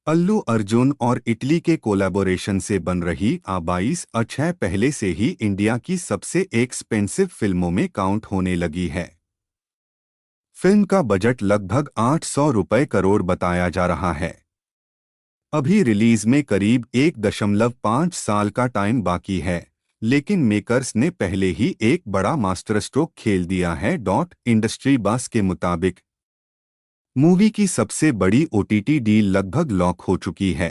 अल्लू अर्जुन और इटली के कोलैबोरेशन से बन रही A22 पहले से ही इंडिया की सबसे एक्सपेंसिव फिल्मों में काउंट होने लगी है। फिल्म का बजट लगभग 800 रुपए करोड़ बताया जा रहा है। अभी रिलीज में करीब 1.5 साल का टाइम बाकी है, लेकिन मेकर्स ने पहले ही एक बड़ा मास्टरस्ट्रोक खेल दिया है। इंडस्ट्री बस के मुताबिक मूवी की सबसे बड़ी ओटीटी डील लगभग लॉक हो चुकी है।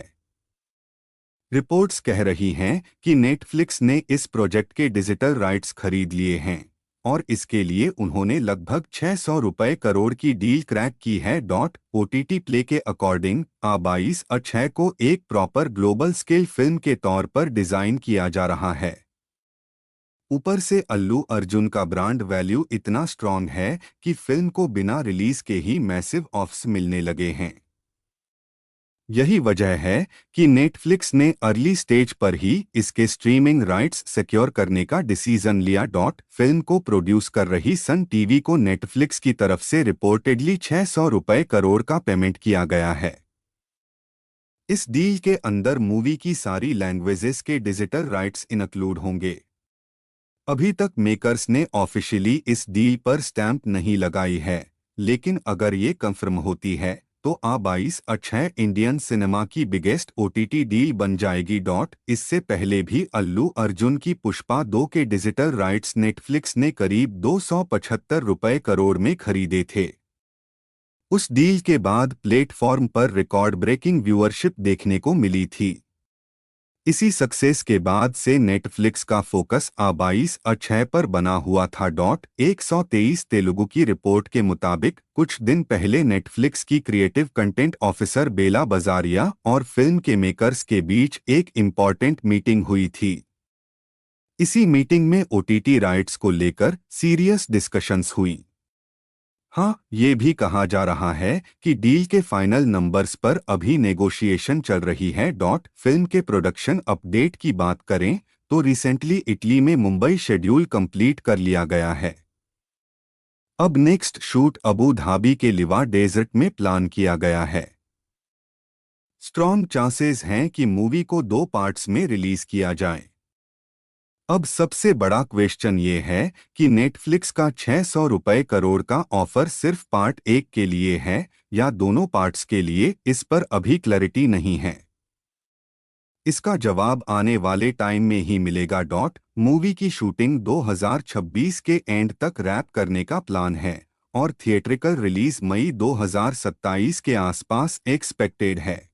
रिपोर्ट्स कह रही हैं कि नेटफ्लिक्स ने इस प्रोजेक्ट के डिजिटल राइट्स खरीद लिए हैं और इसके लिए उन्होंने लगभग 600 रुपए करोड़ की डील क्रैक की है। ओटीटी प्ले के अकॉर्डिंग A22 को एक प्रॉपर ग्लोबल स्केल फिल्म के तौर पर डिजाइन किया जा रहा है। ऊपर से अल्लू अर्जुन का ब्रांड वैल्यू इतना स्ट्रॉन्ग है कि फिल्म को बिना रिलीज के ही मैसिव ऑफ्स मिलने लगे हैं। यही वजह है कि नेटफ्लिक्स ने अर्ली स्टेज पर ही इसके स्ट्रीमिंग राइट्स सिक्योर करने का डिसीजन लिया। फिल्म को प्रोड्यूस कर रही सन टीवी को नेटफ्लिक्स की तरफ से रिपोर्टेडली 600 रुपए करोड़ का पेमेंट किया गया है। इस डील के अंदर मूवी की सारी लैंग्वेजेस के डिजिटल राइट्स इंक्लूड होंगे। अभी तक मेकर्स ने ऑफिशियली इस डील पर स्टैंप नहीं लगाई है, लेकिन अगर ये कंफर्म होती है तो A22 इंडियन सिनेमा की बिगेस्ट ओटीटी डील बन जाएगी। इससे पहले भी अल्लू अर्जुन की पुष्पा 2 के डिजिटल राइट्स नेटफ्लिक्स ने करीब 275 रुपए करोड़ में खरीदे थे। उस डील के बाद प्लेटफॉर्म पर रिकॉर्ड ब्रेकिंग व्यूअरशिप देखने को मिली थी। इसी सक्सेस के बाद से नेटफ्लिक्स का फोकस A22 पर बना हुआ था। 123 तेलुगु की रिपोर्ट के मुताबिक कुछ दिन पहले नेटफ्लिक्स की क्रिएटिव कंटेंट ऑफिसर बेला बजारिया और फिल्म के मेकर्स के बीच एक इम्पॉर्टेंट मीटिंग हुई थी। इसी मीटिंग में ओटीटी राइट्स को लेकर सीरियस डिस्कशंस हुई। हाँ, ये भी कहा जा रहा है कि डील के फाइनल नंबर्स पर अभी नेगोशिएशन चल रही है। फिल्म के प्रोडक्शन अपडेट की बात करें तो रिसेंटली इटली में मुंबई शेड्यूल कंप्लीट कर लिया गया है। अब नेक्स्ट शूट अबू धाबी के लिवा डेजर्ट में प्लान किया गया है। स्ट्रॉन्ग चांसेस हैं कि मूवी को 2 पार्ट्स में रिलीज किया जाए। अब सबसे बड़ा क्वेश्चन ये है कि नेटफ्लिक्स का 600 रुपए करोड़ का ऑफर सिर्फ पार्ट 1 के लिए है या दोनों पार्ट्स के लिए। इस पर अभी क्लैरिटी नहीं है। इसका जवाब आने वाले टाइम में ही मिलेगा। मूवी की शूटिंग 2026 के एंड तक रैप करने का प्लान है और थिएट्रिकल रिलीज मई 2027 के आसपास एक्सपेक्टेड है।